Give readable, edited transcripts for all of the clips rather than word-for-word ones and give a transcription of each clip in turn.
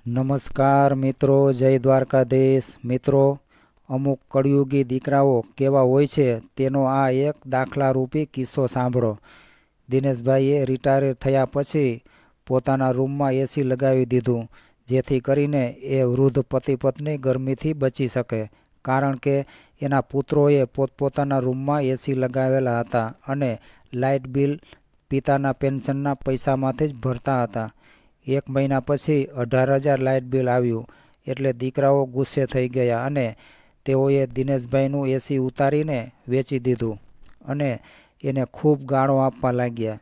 નમસ્કાર મિત્રો, જય દ્વારકાધીશ. મિત્રો, અમુક કળિયુગી દીકરાઓ કેવા હોય છે તેનો આ એક દાખલારૂપી કિસ્સો સાંભળો. દિનેશભાઈએ રિટાયર થયા પછી પોતાના રૂમમાં એસી લગાવી દીધું, જેથી કરીને એ વૃદ્ધ પતિ પત્ની ગરમીથી બચી શકે. કારણ કે એના પુત્રોએ પોતપોતાના રૂમમાં એસી લગાવેલા હતા અને લાઇટ બિલ પિતાના પેન્શનના પૈસામાંથી જ ભરતા હતા. 1 મહિના પછી 18,000 લાઇટ બિલ આવ્યું. એટલે દીકરાઓ ગુસ્સે થઈ ગયા અને તેઓએ દિનેશભાઈનું એસી ઉતારીને વેચી દીધું અને એને ખૂબ ગાળો આપવા લાગ્યા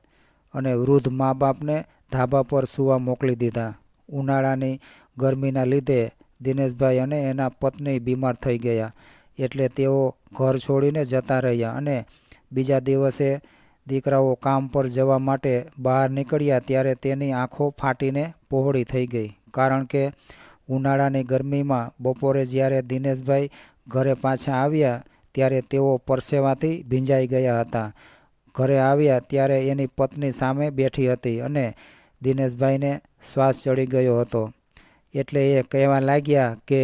અને વૃદ્ધ મા બાપને ધાબા પર સૂવા મોકલી દીધા. ઉનાળાની ગરમીના લીધે દિનેશભાઈ અને એના પત્ની બીમાર થઈ ગયા. એટલે તેઓ ઘર છોડીને જતા રહ્યા અને બીજા દિવસે દીકરાઓ કામ પર જવા માટે બહાર નીકળ્યા ત્યારે તેની આંખો ફાટીને પહોળી થઈ ગઈ. કારણ કે ઉનાળાની ગરમીમાં બપોરે જ્યારે દિનેશભાઈ ઘરે પાછા આવ્યા ત્યારે તેઓ પરસેવાથી ભીંજાઈ ગયા હતા. ઘરે આવ્યા ત્યારે એની પત્ની સામે બેઠી હતી અને દિનેશભાઈને શ્વાસ ચડી ગયો હતો. એટલે એ કહેવા લાગ્યા કે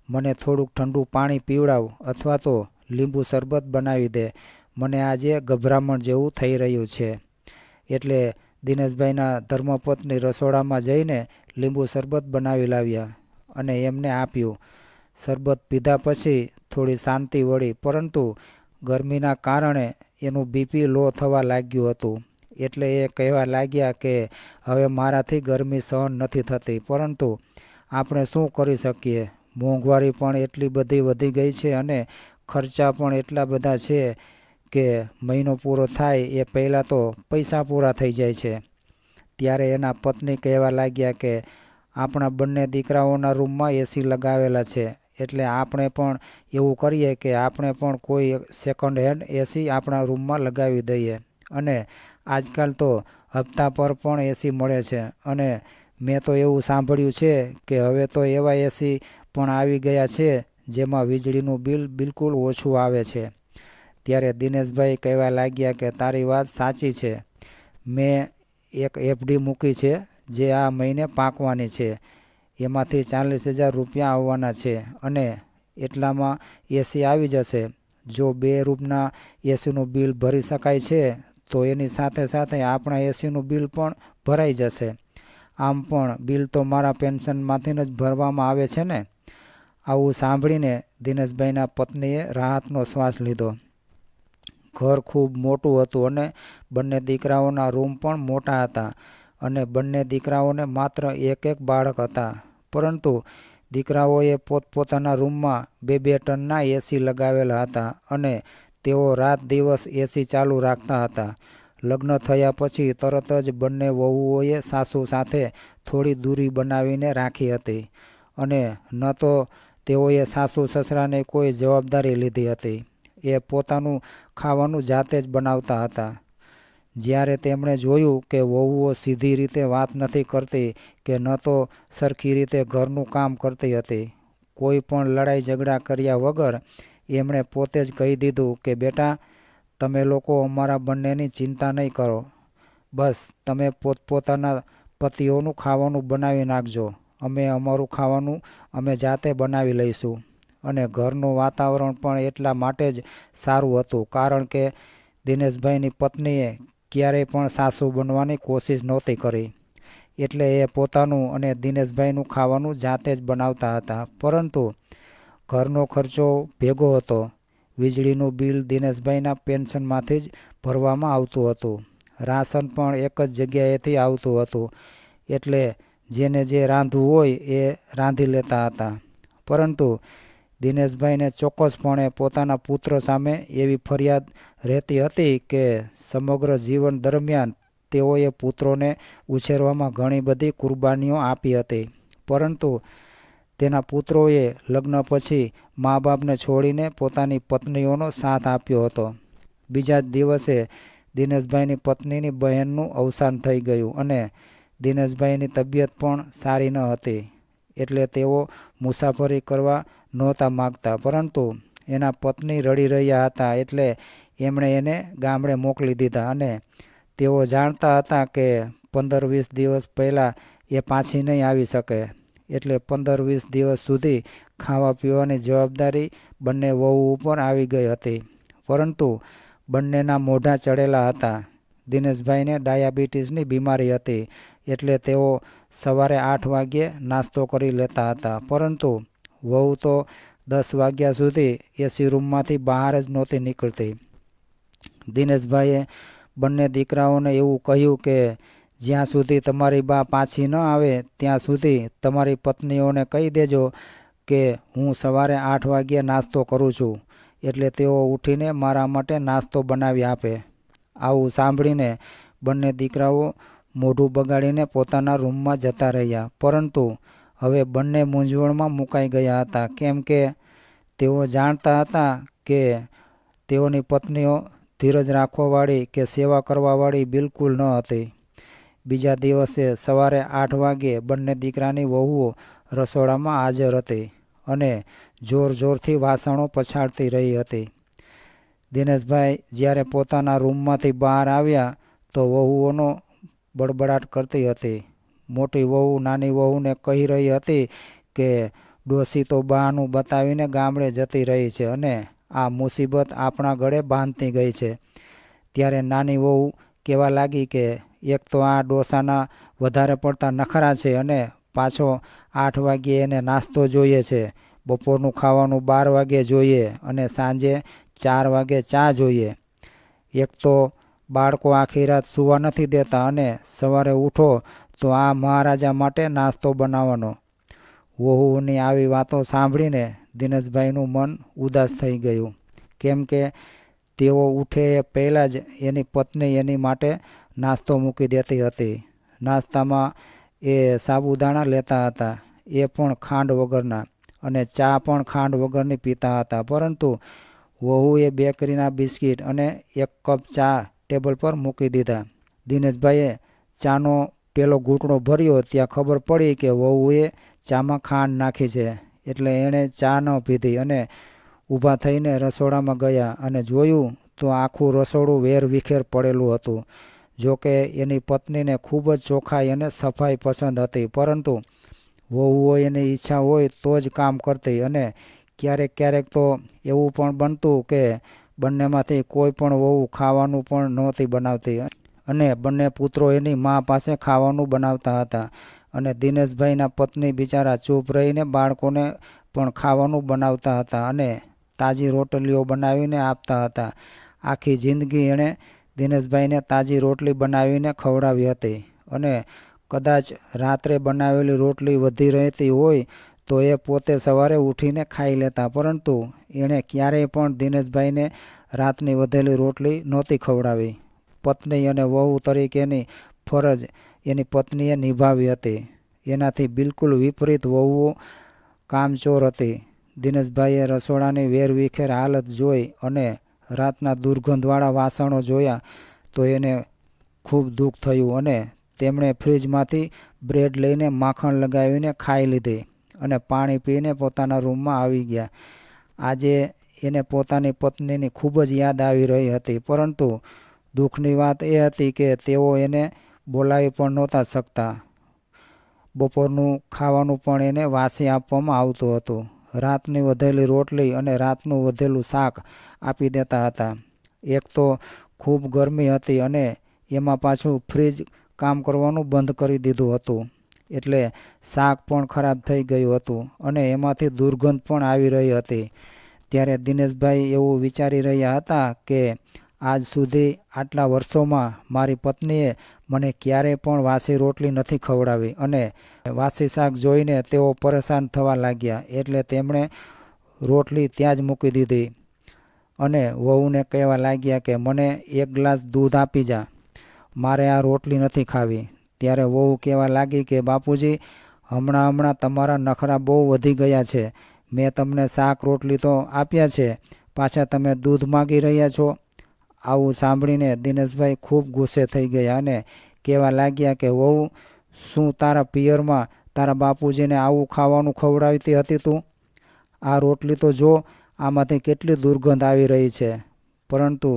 મને થોડુંક ઠંડુ પાણી પીવડાવ અથવા તો લીંબુ શરબત બનાવી દે, મને આજે ગભરામણ જેવું થઈ રહ્યું છે. એટલે દિનેશભાઈના ધર્મપત્ની રસોડામાં જઈને લીંબુ શરબત બનાવી લાવ્યા અને એમને આપ્યું. શરબત પીધા પછી થોડી શાંતિ વળી, પરંતુ ગરમીના કારણે એનું બીપી લો થવા લાગ્યું હતું. એટલે એ કહેવા લાગ્યા કે હવે મારાથી ગરમી સહન નથી થતી, પરંતુ આપણે શું કરી શકીએ? મોંઘવારી પણ એટલી બધી વધી ગઈ છે અને ખર્ચા પણ એટલા બધા છે કે મહિનો પૂરો થાય એ પહેલાં તો પૈસા પૂરા થઈ જાય છે. ત્યારે એના પત્ની કહેવા લાગ્યા કે આપણા બંને દીકરાઓના રૂમમાં એસી લગાવેલા છે, એટલે આપણે પણ એવું કરીએ કે આપણે પણ કોઈ સેકન્ડ હેન્ડ એસી આપણા રૂમમાં લગાવી દઈએ. અને આજકાલ તો હપ્તા પર પણ એસી મળે છે અને મેં તો એવું સાંભળ્યું છે કે હવે તો એવા એસી પણ આવી ગયા છે જેમાં વીજળીનું બિલ બિલકુલ ઓછું આવે છે. ત્યારે દિનેશભાઈ કહેવા લાગ્યા કે તારી વાત સાચી છે. મેં એક એફડી મૂકી છે જે આ મહિને પાકવાની છે. એમાંથી 40,000 રૂપિયા આવવાના છે અને એટલામાં એસી આવી જશે. જો 2 રૂમના એસીનું બિલ ભરી શકાય છે તો એની સાથે સાથે આપણા એસીનું બિલ પણ ભરાઈ જશે. આમ પણ બિલ તો મારા પેન્શનમાંથી જ ભરવામાં આવે છે ને. આવું સાંભળીને દિનેશભાઈના પત્નીએ રાહતનો શ્વાસ લીધો. ઘર ખૂબ મોટું હતું અને બંને દીકરાઓના રૂમ પણ મોટા હતા અને બંને દીકરાઓને માત્ર એક બાળક હતા. પરંતુ દીકરાઓએ પોતપોતાના રૂમમાં 2-2 ટનના એસી લગાવેલા હતા અને તેઓ રાત દિવસ એસી ચાલુ રાખતા હતા. લગ્ન થયા પછી તરત જ બંને વહુઓએ સાસુ સાથે થોડી દૂરી બનાવીને રાખી હતી અને ન તો તેઓએ સાસુ સસરાને કોઈ જવાબદારી લીધી હતી. એ પોતાનું ખાવાનું જાતે જ બનાવતા હતા. જ્યારે તેમણે જોયું કે વહુઓ સીધી રીતે વાત નથી કરતી કે ન તો સરખી રીતે ઘરનું કામ કરતી હતી, કોઈ પણ લડાઈ ઝઘડા કર્યા વગર એમણે પોતે જ કહી દીધું કે બેટા, તમે લોકો અમારા બંનેની ચિંતા નહીં કરો. બસ તમે પોતપોતાના પતિઓનું ખાવાનું બનાવી નાખજો. અમે અમારું ખાવાનું અમે જાતે બનાવી લઈશું. અને ઘરનું વાતાવરણ પણ એટલા માટે જ સારું હતું કારણ કે દિનેશભાઈની પત્નીએ ક્યારેય પણ સાસુ બનવાની કોશિશ નહોતી કરી. એટલે એ પોતાનું અને દિનેશભાઈનું ખાવાનું જાતે જ બનાવતા હતા. પરંતુ ઘરનો ખર્ચો ભેગો હતો. વીજળીનું બિલ દિનેશભાઈના પેન્શનમાંથી જ ભરવામાં આવતું હતું. રાશન પણ એક જ જગ્યાએથી આવતું હતું. એટલે જેને જે રાંધવું હોય એ રાંધી લેતા હતા. પરંતુ દિનેશભાઈને ચોક્કસપણે પોતાના પુત્ર સામે એવી ફરિયાદ રહેતી હતી કે સમગ્ર જીવન દરમિયાન તેઓએ પુત્રોને ઉછેરવામાં ઘણી બધી કુરબાનીઓ આપી હતી. પરંતુ તેના પુત્રોએ લગ્ન પછી મા બાપને છોડીને પોતાની પત્નીઓનો સાથ આપ્યો હતો. બીજા જ દિવસે દિનેશભાઈની પત્નીની બહેનનું અવસાન થઈ ગયું અને દિનેશભાઈની તબિયત પણ સારી ન હતી. એટલે તેઓ મુસાફરી કરવા નહોતા માગતા, પરંતુ એના પત્ની રડી રહ્યા હતા એટલે એમણે એને ગામડે મોકલી દીધા અને તેઓ જાણતા હતા કે 15-20 દિવસ પહેલાં એ પાછી નહીં આવી શકે. એટલે 15-20 દિવસ સુધી ખાવા પીવાની જવાબદારી બંને વહુ ઉપર આવી ગઈ હતી. પરંતુ બંનેના મોઢા ચડેલા હતા. દિનેશભાઈને ડાયાબિટીસની બીમારી હતી, એટલે તેઓ સવારે 8 વાગ્યે નાસ્તો કરી લેતા હતા. પરંતુ વહુ તો 10 વાગ્યા સુધી એસી રૂમમાંથી બહાર જ નહોતી નીકળતી. દિનેશભાઈએ બંને દીકરાઓને એવું કહ્યું કે જ્યાં સુધી તમારી બા પાછી ન આવે ત્યાં સુધી તમારી પત્નીઓને કહી દેજો કે હું સવારે 8 વાગ્યે નાસ્તો કરું છું, એટલે તેઓ ઉઠીને મારા માટે નાસ્તો બનાવી આપે. આવું સાંભળીને બંને દીકરાઓ મોઢું બગાડીને પોતાના રૂમમાં જતા રહ્યા. પરંતુ હવે બંને મૂંઝવણમાં મુકાઈ ગયા હતા, કેમ કે તેઓ જાણતા હતા કે તેઓની પત્નીઓ ધીરજ રાખવાવાળી કે સેવા કરવાવાળી બિલકુલ ન હતી. બીજા દિવસે સવારે 8 વાગ્યે બંને દીકરાની વહુઓ રસોડામાં હાજર હતી અને જોર જોરથી વાસણો પછાડતી રહી હતી. દિનેશભાઈ જ્યારે પોતાના રૂમમાંથી બહાર આવ્યા તો વહુઓનો બડબડાટ કરતી હતી. મોટી વહુ નાની વહુને કહી રહી હતી કે ડોશી તો બહાનું બતાવીને ગામડે જતી રહી છે અને આ મુસીબત આપણા ગળે બાંધતી ગઈ છે. ત્યારે નાની વહુ કહેવા લાગી કે એક તો આ ડોસાના વધારે પડતા નખરા છે અને પાછો 8 વાગ્યે એને નાસ્તો જોઈએ છે, બપોરનું ખાવાનું 12 વાગ્યે જોઈએ અને સાંજે 4 વાગે ચા જોઈએ. એક તો બાળકો આખી રાત સૂવા નથી દેતા અને સવારે ઉઠો તો આ મહારાજા માટે નાસ્તો બનાવવાનો. વહુઓની આવી વાતો સાંભળીને દિનેશભાઈનું મન ઉદાસ થઈ ગયું, કેમ કે તેઓ ઉઠે એ પહેલાં જ એની પત્ની એની માટે નાસ્તો મૂકી દેતી હતી. નાસ્તામાં એ સાબુદાણા લેતા હતા, એ પણ ખાંડ વગરના, અને ચા પણ ખાંડ વગરની પીતા હતા. પરંતુ વહુએ બેકરીના બિસ્કિટ અને 1 કપ ચા ટેબલ પર મૂકી દીધા. દિનેશભાઈએ ચાનો પેલો ઘૂંટડો ભર્યો ત્યાં ખબર પડી કે વહુએ ચામાં ખાંડ નાખી છે. એટલે એણે ચા ન પીધી અને ઊભા થઈને રસોડામાં ગયા અને જોયું તો આખું રસોડું વેર વિખેર પડેલું હતું. જોકે એની પત્નીને ખૂબ જ ચોખ્ખાઈ અને સફાઈ પસંદ હતી, પરંતુ વહુઓ એની ઈચ્છા હોય તો જ કામ કરતી. અને ક્યારેક ક્યારેક તો એવું પણ બનતું કે બંનેમાંથી કોઈ પણ વહુ ખાવાનું પણ નહોતી બનાવતી અને બંને પુત્રો એની મા પાસે ખાવાનું બનાવતા હતા. અને દિનેશભાઈના પત્ની બિચારા ચૂપ રહીને બાળકોને પણ ખાવાનું બનાવતા હતા અને તાજી રોટલીઓ બનાવીને આપતા હતા. આખી જિંદગી એણે દિનેશભાઈને તાજી રોટલી બનાવીને ખવડાવી હતી અને કદાચ રાત્રે બનાવેલી રોટલી વધી રહેતી હોય તો એ પોતે સવારે ઉઠીને ખાઈ લેતા. પરંતુ એણે ક્યારેય પણ દિનેશભાઈને રાતની વધેલી રોટલી નહોતી ખવડાવી. પત્ની અને વહુ તરીકેની ફરજ એની પત્નીએ નિભાવી હતી. એનાથી બિલકુલ વિપરીત વહુઓ કામચોર હતી. દિનેશભાઈએ રસોડાની વેરવિખેર હાલત જોઈ અને રાતના દુર્ગંધવાળા વાસણો જોયા તો એને ખૂબ દુઃખ થયું અને તેમણે ફ્રીજમાંથી બ્રેડ લઈને માખણ લગાવીને ખાઈ લીધી અને પાણી પીને પોતાના રૂમમાં આવી ગયા. આજે એને પોતાની પત્નીની ખૂબ જ યાદ આવી રહી હતી, પરંતુ દુઃખની વાત એ હતી કે તેઓ એને બોલાવી પણ નહોતા શકતા. બપોરનું ખાવાનું પણ એને વાસી આપવામાં આવતું હતું. રાતની વધેલી રોટલી અને રાતનું વધેલું શાક આપી દેતા હતા. એક તો ખૂબ ગરમી હતી અને એમાં પાછું ફ્રીજ કામ કરવાનું બંધ કરી દીધું હતું, એટલે શાક પણ ખરાબ થઈ ગયું હતું અને એમાંથી દુર્ગંધ પણ આવી રહી હતી. ત્યારે દિનેશભાઈ એવું વિચારી રહ્યા હતા કે આજ સુધી આટલા વર્ષોમાં મારી પત્નીએ મને ક્યારેય પણ વાસી રોટલી નથી ખવડાવી અને વાસી શાક જોઈને તેઓ પરેશાન થવા લાગ્યા. એટલે તેમણે રોટલી ત્યાં જ મૂકી દીધી અને વહુને કહેવા લાગ્યા કે મને 1 ગ્લાસ દૂધ આપી જા, મારે આ રોટલી નથી ખાવી. ત્યારે વહુ કહેવા લાગી કે બાપુજી, હમણાં તમારા નખરા બહુ વધી ગયા છે. મેં તમને શાક રોટલી તો આપ્યા છે, પાછા તમે દૂધ માગી રહ્યા છો. આવું સાંભળીને દિનેશભાઈ ખૂબ ગુસ્સે થઈ ગયા અને કહેવા લાગ્યા કે વહુ, શું તારા પિયરમાં તારા બાપુજીને આવું ખાવાનું ખવડાવતી હતી તું? આ રોટલી તો જો, આમાંથી કેટલી દુર્ગંધ આવી રહી છે. પરંતુ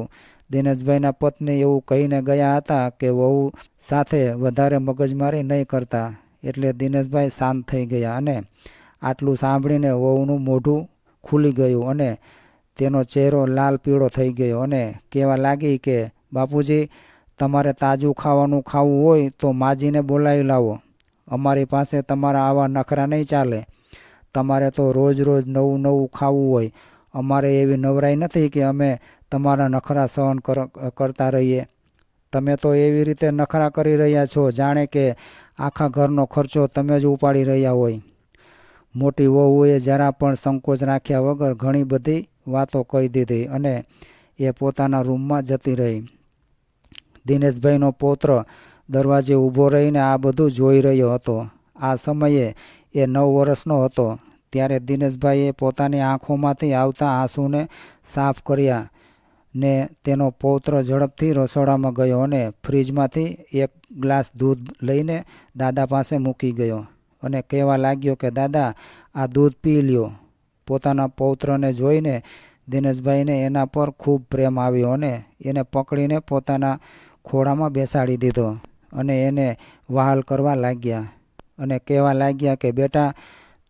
દિનેશભાઈના પત્ની એવું કહીને ગયા હતા કે વહુ સાથે વધારે મગજમારી નહીં કરતા. એટલે દિનેશભાઈ શાંત થઈ ગયા અને આટલું સાંભળીને વહુનું મોઢું ખુલી ગયું અને તેનો ચહેરો લાલ પીળો થઈ ગયો અને કહેવા લાગી કે બાપુજી, તમારે તાજું ખાવાનું ખાવું હોય તો માજીને બોલાવી લાવો. અમારી પાસે તમારા આવા નખરા નહીં ચાલે. તમારે તો રોજ રોજ નવું નવું ખાવું હોય. અમારે એવી નવરાઈ નથી કે અમે તમારા નખરા સહન કરતા રહીએ. તમે તો એવી રીતે નખરા કરી રહ્યા છો જાણે કે આખા ઘરનો ખર્ચો તમે જ ઉપાડી રહ્યા હોય. મોટી વહુએ જરા પણ સંકોચ રાખ્યા વગર ઘણી બધી વાતો કહી દીધી અને એ પોતાના રૂમમાં જતી રહી. દિનેશભાઈનો પૌત્ર દરવાજે ઊભો રહીને આ બધું જોઈ રહ્યો હતો. આ સમયે એ 9 વર્ષનો હતો. ત્યારે દિનેશભાઈએ પોતાની આંખોમાંથી આવતા આંસુને સાફ કર્યા ને તેનો પૌત્ર ઝડપથી રસોડામાં ગયો અને ફ્રીજમાંથી એક ગ્લાસ દૂધ લઈને દાદા પાસે મૂકી ગયો અને કહેવા લાગ્યો કે દાદા, આ દૂધ પી લ્યો. પોતાના પૌત્રને જોઈને દિનેશભાઈને એના પર ખૂબ પ્રેમ આવ્યો અને એને પકડીને પોતાના ખોળામાં બેસાડી દીધો અને એને વહાલ કરવા લાગ્યા અને કહેવા લાગ્યા કે બેટા,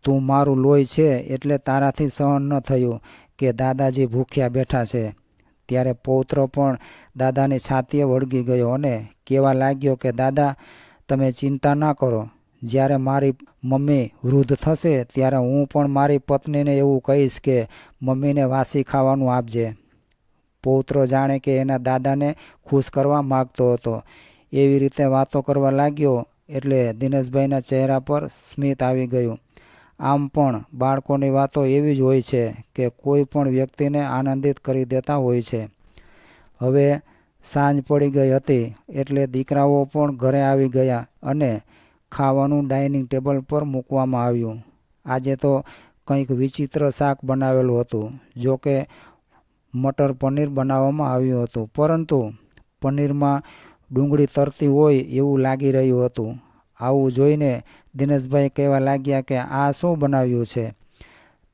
તું મારું લોહી છે એટલે તારાથી સહન ન થયું કે દાદાજી ભૂખ્યા બેઠા છે. ત્યારે પૌત્ર પણ દાદાની છાતીએ વળગી ગયો અને કહેવા લાગ્યો કે દાદા, તમે ચિંતા ના કરો. જ્યારે મારી મમ્મી વૃદ્ધ થશે ત્યારે હું પણ મારી પત્નીને એવું કહીશ કે મમ્મીને વાસી ખાવાનું આપજે. પૌત્ર જાણે કે એના દાદાને ખુશ કરવા માગતો હતો. એવી રીતે વાતો કરવા લાગ્યો એટલે દિનેશભાઈના ચહેરા પર સ્મિત આવી ગયું. આમ પણ બાળકોની વાતો એવી જ હોય છે કે કોઈ પણ વ્યક્તિને આનંદિત કરી દેતા હોય છે. હવે સાંજ પડી ગઈ હતી એટલે દીકરાઓ પણ ઘરે આવી ગયા અને ખાવાનું ડાઇનિંગ ટેબલ પર મૂકવામાં આવ્યું. આજે તો કંઈક વિચિત્ર શાક બનાવેલું હતું. જો કે મટર પનીર બનાવવામાં આવ્યું હતું, પરંતુ પનીરમાં ડુંગળી તરતી હોય એવું લાગી રહ્યું હતું. આવું જોઈને દિનેશભાઈ કહેવા લાગ્યા કે આ શું બનાવ્યું છે?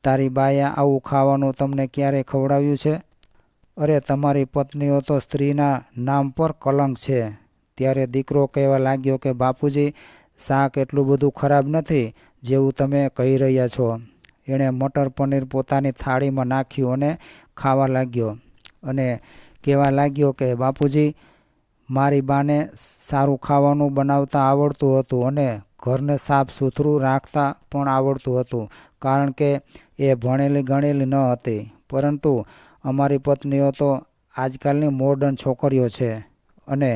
તારી બાએ આવું ખાવાનું તમને ક્યારે ખવડાવ્યું છે? અરે, તમારી પત્નીઓ તો સ્ત્રીના નામ પર કલંક છે. ત્યારે દીકરો કહેવા લાગ્યો કે બાપુજી, શાક એટલું બધું ખરાબ નથી જેવું તમે કહી રહ્યા છો. એણે મટર પનીર પોતાની થાળીમાં નાખ્યું અને ખાવા લાગ્યો અને કહેવા લાગ્યો કે બાપુજી, મારી બાને સારું ખાવાનું બનાવતા આવડતું હતું અને ઘરને સાફ સુથરું રાખતા પણ આવડતું હતું, કારણ કે એ ભણેલી ગણેલી ન હતી. પરંતુ અમારી પત્નીઓ તો આજકાલની મોડર્ન છોકરીઓ છે અને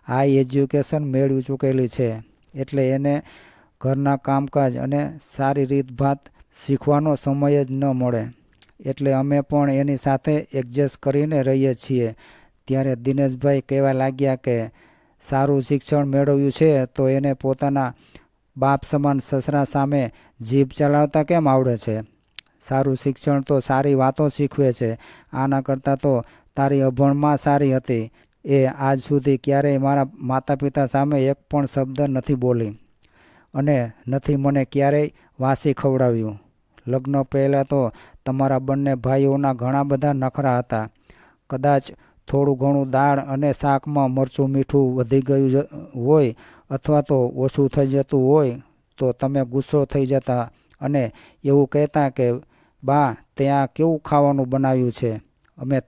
હાઈ એજ્યુકેશન મેળવી ચૂકેલી છે, એટલે એને ઘરના કામકાજ અને સારી રીતભાત શીખવાનો સમય જ ન મળે. એટલે અમે પણ એની સાથે એડજસ્ટ કરીને રહીએ છીએ. ત્યારે દિનેશભાઈ કહેવા લાગ્યા કે સારું શિક્ષણ મેળવ્યું છે તો એને પોતાના બાપ સમાન સસરા સામે જીભ ચલાવતા કેમ આવડે છે? સારું શિક્ષણ તો સારી વાતો શીખવે છે. આના કરતાં તો તારી અભણમાં સારી હતી. એ આજ સુધી ક્યારેય મારા માતા પિતા સામે એક પણ શબ્દ નથી બોલી અને નથી મને ક્યારેય વાસી ખવડાવ્યું. લગ્ન પહેલાં તો તમારા બંને ભાઈઓના ઘણા બધા નખરા હતા. કદાચ થોડું ઘણું દાળ અને શાકમાં મરચું મીઠું વધી ગયું હોય અથવા તો ઓછું થઈ જતું હોય તો તમે ગુસ્સો થઈ જતા અને એવું કહેતા કે બા, ત્યાં કેવું ખાવાનું બનાવ્યું છે? અમે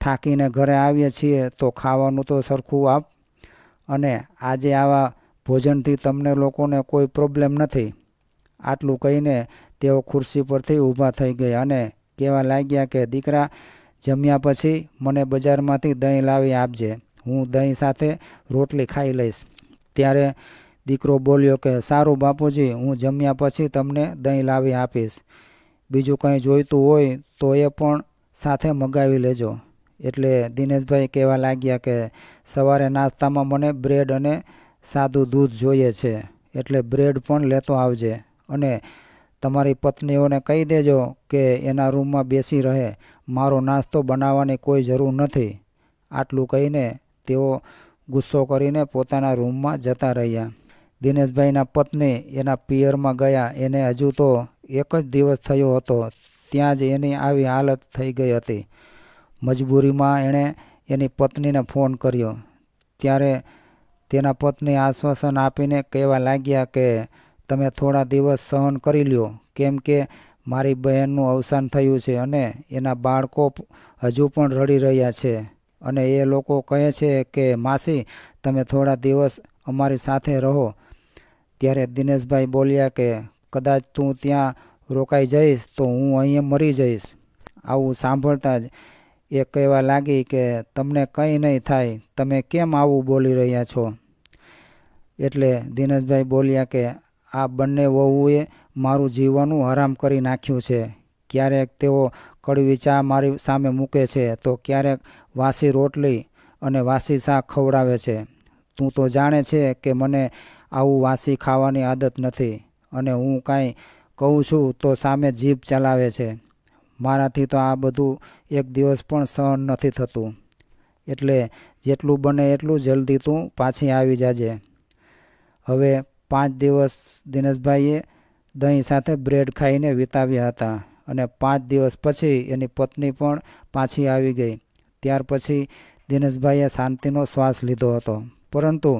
થાકીને ઘરે આવીએ છીએ તો ખાવાનું તો સરખું આપ. અને આજે આવા ભોજનથી તમને લોકોને કોઈ પ્રોબ્લેમ નથી. આટલું કહીને તેઓ ખુરશી પરથી ઊભા થઈ ગયા અને કહેવા લાગ્યા કે દીકરા, જમ્યા પછી મને બજારમાંથી દહીં લાવી આપજે. હું દહીં સાથે રોટલી ખાઈ લઈશ. ત્યારે દીકરો બોલ્યો કે સારું બાપુજી, હું જમ્યા પછી તમને દહીં લાવી આપીશ. બીજું કંઈ જોઈતું હોય તો એ પણ સાથે મગાવી લેજો. એટલે દિનેશભાઈ કહેવા લાગ્યા કે સવારે નાસ્તામાં મને બ્રેડ અને સાદું દૂધ જોઈએ છે, એટલે બ્રેડ પણ લેતો આવજે અને તમારી પત્નીઓને કહી દેજો કે એના રૂમમાં બેસી રહે. મારો નાસ્તો બનાવવાની કોઈ જરૂર નથી. આટલું કહીને તેઓ ગુસ્સો કરીને પોતાના રૂમમાં જતા રહ્યા. દિનેશભાઈના પત્ની એના પિયરમાં ગયા. એને હજુ તો એક જ દિવસ થયો હતો, ત્યાં જ એની આવી હાલત થઈ ગઈ હતી. મજબૂરીમાં એણે એની પત્નીને ફોન કર્યો. ત્યારે તેના પત્ની આશ્વાસન આપીને કહેવા લાગ્યા કે તમે થોડા દિવસ સહન કરી લ્યો, કેમ કે મારી બહેનનું અવસાન થયું છે અને એના બાળકો હજુ પણ રડી રહ્યા છે અને એ લોકો કહે છે કે માસી, તમે થોડા દિવસ અમારી સાથે રહો. ત્યારે દિનેશભાઈ બોલ્યા કે કદાચ તું ત્યાં રોકાઈ જઈશ તો હું અહીંયા મરી જઈશ. આવું સાંભળતા જ એ કહેવા લાગી કે તમને કંઈ નહીં થાય, તમે કેમ આવું બોલી રહ્યા છો? એટલે દિનેશભાઈ બોલ્યા કે આ બંને વહુએ મારું જીવવાનું હરામ કરી નાખ્યું છે. ક્યારેક તેઓ કડવી ચા મારી સામે મૂકે છે તો ક્યારેક વાસી રોટલી અને વાસી શાક ખવડાવે છે. તું તો જાણે છે કે મને આવું વાસી ખાવાની આદત નથી અને હું કાંઈ કહું છું તો સામે જીભ ચલાવે છે. મારાથી તો આ બધું એક દિવસ પણ સહન નથી થતું. એટલે જેટલું બને એટલું જલ્દી તું પાછી આવી જાજે. હવે 5 દિવસ દિનેશભાઈએ દહીં સાથે બ્રેડ ખાઈને વિતાવ્યા હતા અને 5 દિવસ પછી એની પત્ની પણ પાછી આવી ગઈ. ત્યાર પછી દિનેશભાઈએ શાંતિનો શ્વાસ લીધો હતો, પરંતુ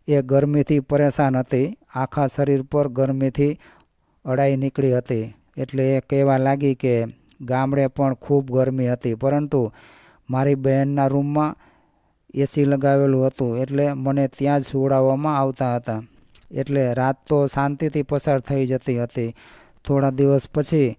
એ ગરમીથી પરેશાન હતી. આખા શરીર પર ગરમીથી અડાઈ નીકળી હતી. એટલે એ કહેવા લાગી કે ગામડે પણ ખૂબ ગરમી હતી, પરંતુ મારી બહેનના રૂમમાં એસી લગાવેલું હતું એટલે મને ત્યાં જ સુવડાવવામાં આવતા હતા. એટલે રાત તો શાંતિથી પસાર થઈ જતી હતી. થોડા દિવસ પછી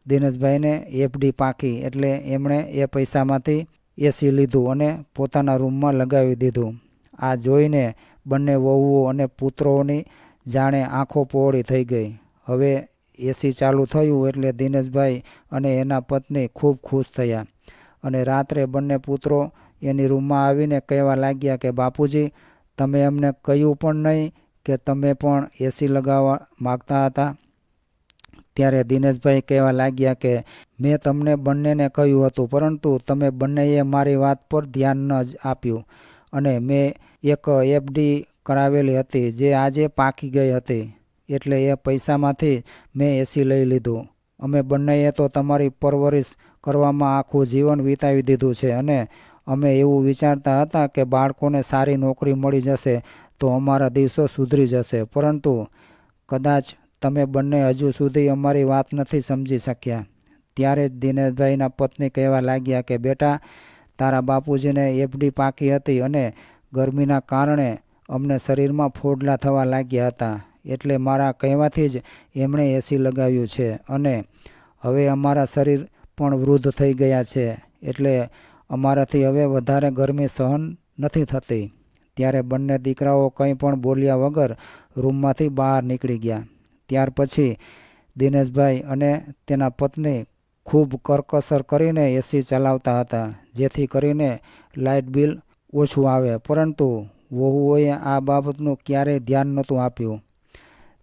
દિનેશભાઈને એફડી પાકી એટલે એમણે એ પૈસામાંથી એસી લીધું અને પોતાના રૂમમાં લગાવી દીધું. આ જોઈને બંને વહુઓ અને પુત્રોની જાણે આંખો પહોળી થઈ ગઈ. હવે એસી ચાલુ થયું એટલે દિનેશભાઈ અને એના પત્ની ખૂબ ખુશ થયા અને રાત્રે બંને પુત્રો એની રૂમમાં આવીને કહેવા લાગ્યા કે બાપુજી, તમે અમને કહ્યું પણ નહીં કે તમે પણ એસી લગાવવા માગતા હતા. ત્યારે દિનેશભાઈ કહેવા લાગ્યા કે મેં તમને બંનેને કહ્યું હતું, પરંતુ તમે બંનેએ મારી વાત પર ધ્યાન ન જ આપ્યું અને મેં એક એફડી કરાવેલી હતી જે આજે પાકી ગઈ હતી. એટલે એ પૈસામાંથી મેં એસી લઈ લીધું. અમે બંનેએ તો તમારી પરવરિશ કરવામાં આખું જીવન વિતાવી દીધું છે અને અમે એવું વિચારતા હતા કે બાળકોને સારી નોકરી મળી જશે તો અમારા દિવસો સુધરી જશે, પરંતુ કદાચ તમે બંને હજુ સુધી અમારી વાત નથી સમજી શક્યા. ત્યારે જ દિનેશભાઈના પત્ની કહેવા લાગ્યા કે બેટા, તારા બાપુજીને એફડી પાકી હતી અને ગરમીના કારણે અમને શરીરમાં ફોડલા થવા લાગ્યા હતા. એટલે મારા કહેવાથી જ એમણે એસી લગાવ્યું છે અને હવે અમારા શરીર પણ વૃદ્ધ થઈ ગયા છે, એટલે અમારાથી હવે વધારે ગરમી સહન નથી થતી. ત્યારે બંને દીકરાઓ કંઈ પણ બોલ્યા વગર રૂમમાંથી બહાર નીકળી ગયા. ત્યાર પછી દિનેશભાઈ અને તેના પત્ની ખૂબ કરકસર કરીને એસી ચલાવતા હતા, જેથી કરીને લાઇટ બિલ ઓછું આવે, પરંતુ વહુઓએ આ બાબતનું ક્યારેય ધ્યાન નહોતું આપ્યું.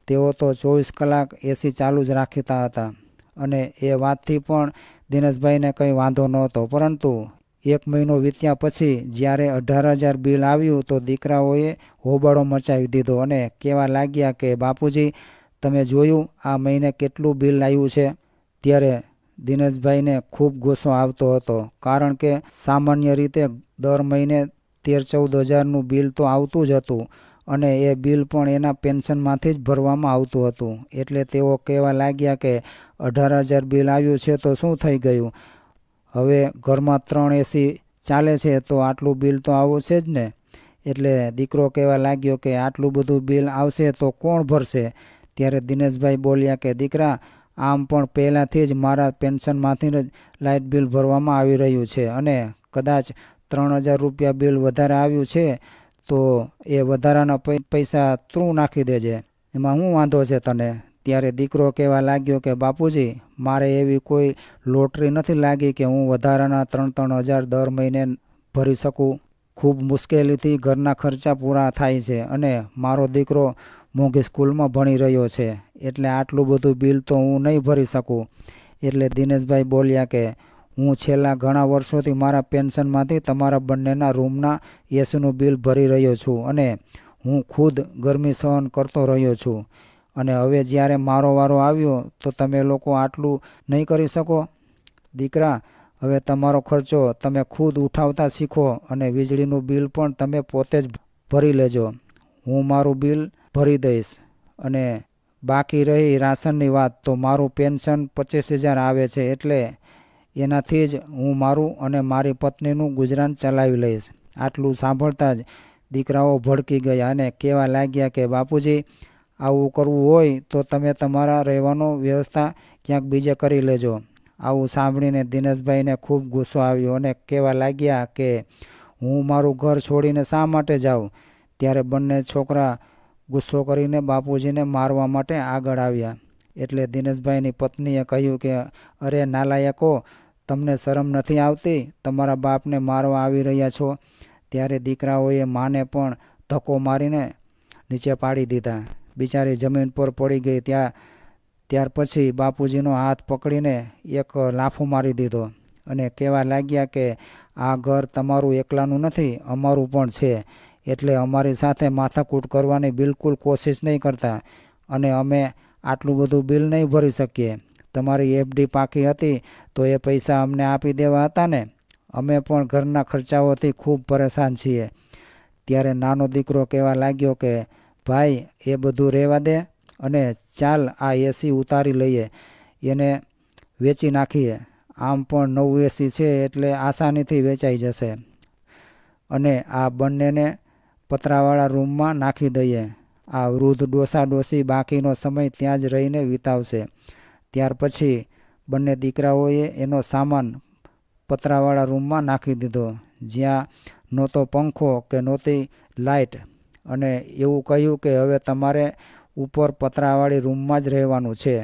તેઓ તો 24 કલાક એસી ચાલુ જ રાખતા હતા અને એ વાતથી પણ દિનેશભાઈને કંઈ વાંધો નહોતો. પરંતુ 1 મહિનો વીત્યા પછી જ્યારે 18,000 બિલ આવ્યું તો દીકરાઓએ હોબાળો મચાવી દીધો અને કહેવા લાગ્યા કે બાપુજી, તમે જોયું આ મહિને કેટલું બિલ આવ્યું છે? ત્યારે દિનેશભાઈને ખૂબ ગુસ્સો આવતો હતો, કારણ કે સામાન્ય રીતે દર મહિને 13-14 હજારનું બિલ તો આવતું જ હતું અને એ બિલ પણ એના પેન્શનમાંથી જ ભરવામાં આવતું હતું. એટલે તેઓ કહેવા લાગ્યા કે 18,000 બિલ આવ્યું છે તો શું થઈ ગયું? હવે ઘરમાં 3 એસી ચાલે છે તો આટલું બિલ તો આવશે જ ને. એટલે દીકરો કહેવા લાગ્યો કે આટલું બધું બિલ આવશે તો કોણ ભરશે? ત્યારે દિનેશભાઈ બોલ્યા કે દીકરા, આમ પણ પહેલાંથી જ મારા પેન્શનમાંથી જ લાઇટ બિલ ભરવામાં આવી રહ્યું છે અને કદાચ 3,000 રૂપિયા બિલ વધારે આવ્યું છે તો એ વધારાના પૈસા તું નાખી દેજે, એમાં શું વાંધો છે તને? ત્યારે દીકરો કહેવા લાગ્યો કે બાપુજી, મારે એવી કોઈ લોટરી નથી લાગી કે હું વધારાના 3-3 હજાર દર મહિને ભરી શકું. ખૂબ મુશ્કેલીથી ઘરના ખર્ચા પૂરા થાય છે અને મારો દીકરો મોંઘી સ્કૂલમાં ભણી રહ્યો છે, એટલે આટલું બધું બિલ તો હું નહીં ભરી શકું. એટલે દિનેશભાઈ બોલ્યા કે હું છેલ્લા ઘણા વર્ષોથી મારા પેન્શનમાંથી તમારા બંનેના રૂમના એસીનું બિલ ભરી રહ્યો છું અને હું ખુદ ગરમી સહન કરતો રહ્યો છું, અને હવે જ્યારે મારો વારો આવ્યો તો તમે લોકો આટલું નહીં કરી શકો? દીકરા, હવે તમારો ખર્ચો તમે ખુદ ઉઠાવતા શીખો અને વીજળીનું બિલ પણ તમે પોતે જ ભરી લેજો. હું મારું બિલ ભરી દઈશ અને બાકી રહી રાશનની વાત, તો મારું પેન્શન 25,000 આવે છે, એટલે એનાથી જ હું મારું અને મારી પત્નીનું ગુજરાન ચલાવી લઈશ. આટલું સાંભળતા જ દીકરાઓ ભડકી ગયા અને કહેવા લાગ્યા કે બાપુજી, આવું કરવું હોય તો તમે તમારા રહેવાનો વ્યવસ્થા ક્યાંક બીજે કરી લેજો. આવું સાંભળીને દિનેશભાઈને ખૂબ ગુસ્સો આવ્યો અને કહેવા લાગ્યા કે હું મારું ઘર છોડીને શા માટે જાઉં. ત્યારે બંને છોકરા ગુસ્સો કરીને બાપુજીને મારવા માટે આગળ આવ્યા. એટલે દિનેશભાઈની પત્નીએ કહ્યું કે અરે નાલાયકો, તમને શરમ નથી આવતી? તમારા બાપને મારવા આવી રહ્યા છો. ત્યારે દીકરાઓએ માને પણ ધક્કો મારીને નીચે પાડી દીધા. બિચારી જમીન પર પડી ગઈ. ત્યાર પછી બાપુજીનો હાથ પકડીને એક લાફો મારી દીધો અને કહેવા લાગ્યા કે આ ઘર તમારું એકલાનું નથી, અમારું પણ છે. એટલે અમારી સાથે માથાકૂટ કરવાની બિલકુલ કોશિશ નહીં કરતા અને અમે આટલું બધું બિલ નહીં ભરી શકીએ. તમારી એફડી પાકી હતી તો એ પૈસા અમને આપી દેવા હતા ને. અમે પણ ઘરના ખર્ચાઓથી ખૂબ પરેશાન છીએ. ત્યારે નાનો દીકરો કહેવા લાગ્યો કે ભાઈ, એ બધું રહેવા દે અને ચાલ આ એસી ઉતારી લઈએ, એને વેચી નાખીએ. આમ પણ નવું એસી છે એટલે આસાનીથી વેચાઈ જશે અને આ બંનેને પતરાવાળા રૂમમાં નાખી દઈએ. આ વૃદ્ધ ડોસા ડોસી બાકીનો સમય ત્યાં જ રહીને વિતાવશે. ત્યાર પછી બંને દીકરાઓએ એનો સામાન પતરાવાળા રૂમમાં નાખી દીધો, જ્યાં નહોતો પંખો કે નહોતી લાઇટ, અને એવું કહ્યું કે હવે તમારે ઉપર પતરાવાળી રૂમમાં જ રહેવાનું છે.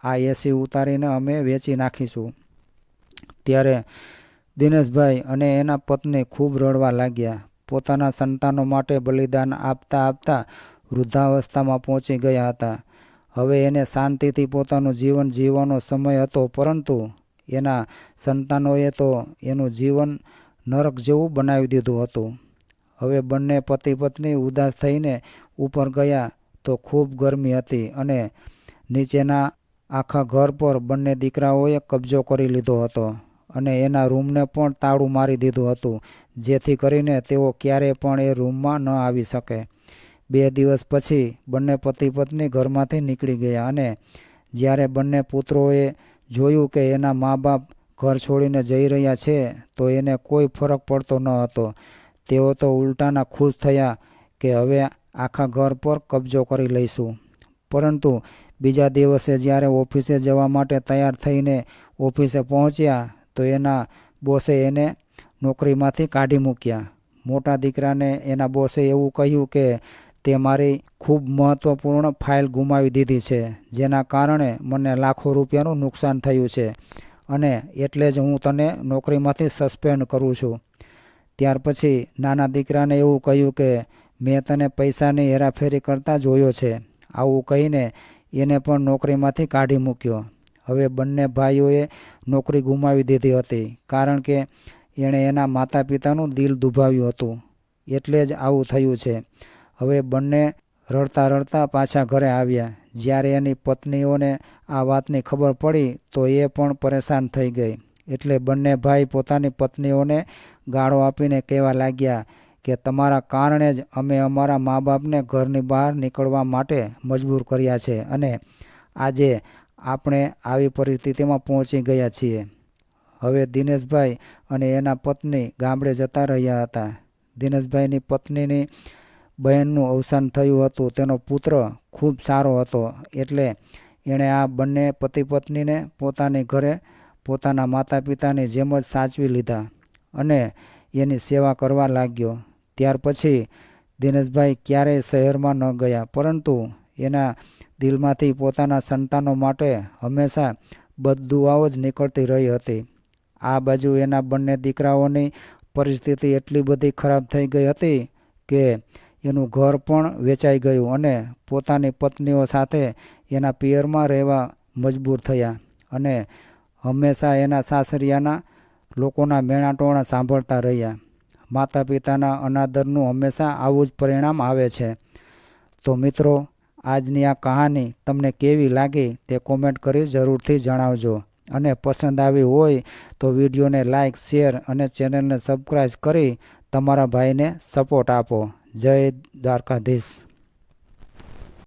આ એસી ઉતારીને અમે વેચી નાખીશું. ત્યારે દિનેશભાઈ અને એના પત્ની ખૂબ રડવા લાગ્યા. પોતાના સંતાનો માટે બલિદાન આપતા આપતા વૃદ્ધાવસ્થામાં પહોંચી ગયા હતા. હવે એને શાંતિથી પોતાનું જીવન જીવવાનો સમય હતો, પરંતુ એના સંતાનોએ તો એનું જીવન નરક જેવું બનાવી દીધું હતું. હવે બંને પતિ પત્ની ઉદાસ થઈને ઉપર ગયા તો ખૂબ ગરમી હતી અને નીચેના આખા ઘર પર બંને દીકરાઓએ કબજો કરી લીધો હતો અને એના રૂમને પણ તાળું મારી દીધું હતું, જેથી કરીને તેઓ ક્યારેય પણ એ રૂમમાં ન આવી શકે. 2 દિવસ પછી બંને પતિ પત્ની ઘરમાંથી નીકળી ગયા અને જ્યારે બંને પુત્રોએ જોયું કે એના મા બાપ ઘર છોડીને જઈ રહ્યા છે તો એને કોઈ ફરક પડતો ન હતો. તેઓ તો ઉલટાના ખુશ થયા કે હવે આખા ઘર પર કબજો કરી લઈશું. પરંતુ બીજા દિવસે જ્યારે ઓફિસે જવા માટે તૈયાર થઈને ઓફિસે પહોંચ્યા તો એના બોસે એને નોકરીમાંથી કાઢી મૂક્યા. મોટા દીકરાને એના બોસે એવું કહ્યું કે તે મારી ખૂબ મહત્ત્વપૂર્ણ ફાઇલ ગુમાવી દીધી છે, જેના કારણે મને લાખો રૂપિયાનું નુકસાન થયું છે અને એટલે જ હું તને નોકરીમાંથી સસ્પેન્ડ કરું છું. ત્યાર પછી નાના દીકરાને એવું કહ્યું કે મેં તને પૈસાની હેરાફેરી કરતા જોયો છે. આવું કહીને એને પણ નોકરીમાંથી કાઢી મૂક્યો. હવે બંને ભાઈઓએ નોકરી ગુમાવી દીધી હતી, કારણ કે એણે એના માતા પિતાનું દિલ દુભાવ્યું હતું. એટલે જ આવું થયું છે. હવે બંને રડતા રડતા પાછા ઘરે આવ્યા. જ્યારે એની પત્નીઓને આ વાતની ખબર પડી તો એ પણ પરેશાન થઈ ગઈ. એટલે બંને ભાઈ પોતાની પત્નીઓને ગાળો આપીને કહેવા લાગ્યા કે તમારા કારણે જ અમે અમારા મા બાપને ઘરની બહાર નીકળવા માટે મજબૂર કર્યા છે અને આજે આપણે આવી પરિસ્થિતિમાં પહોંચી ગયા છીએ. હવે દિનેશભાઈ અને એના પત્ની ગામડે જતા રહ્યા હતા. દિનેશભાઈની પત્નીની બહેનનું અવસાન થયું હતું. તેનો પુત્ર ખૂબ સારો હતો, એટલે એણે આ બંને પતિ પત્નીને પોતાની ઘરે પોતાના માતા પિતાની જેમ જ સાચવી લીધા અને એની સેવા કરવા લાગ્યો. ત્યાર પછી દિનેશભાઈ ક્યારેય શહેરમાં ન ગયા, પરંતુ એના દિલમાંથી પોતાના સંતાનો માટે હંમેશા બદદુઆઓ જ નીકળતી રહી હતી. આ બાજુ એના બંને દીકરાઓની પરિસ્થિતિ એટલી બધી ખરાબ થઈ ગઈ હતી કે એનું ઘર પણ વેચાઈ ગયું અને પોતાની પત્નીઓ સાથે એના પિયરમાં રહેવા મજબૂર થયા અને હંમેશા એના સાસરિયાના લોકોના મેણાટોણા સાંભળતા રહ્યા. માતા પિતાના અનાદરનું હંમેશા આવું જ પરિણામ આવે છે. તો મિત્રો, આજની આ કહાની તમને કેવી લાગી તે કોમેન્ટ કરી જરૂરથી જણાવજો અને પસંદ આવી હોય તો વિડીયોને લાઇક, શેર અને ચેનલને સબસ્ક્રાઈબ કરી તમારા ભાઈને સપોર્ટ આપો. જય દ્વારકાધીશ.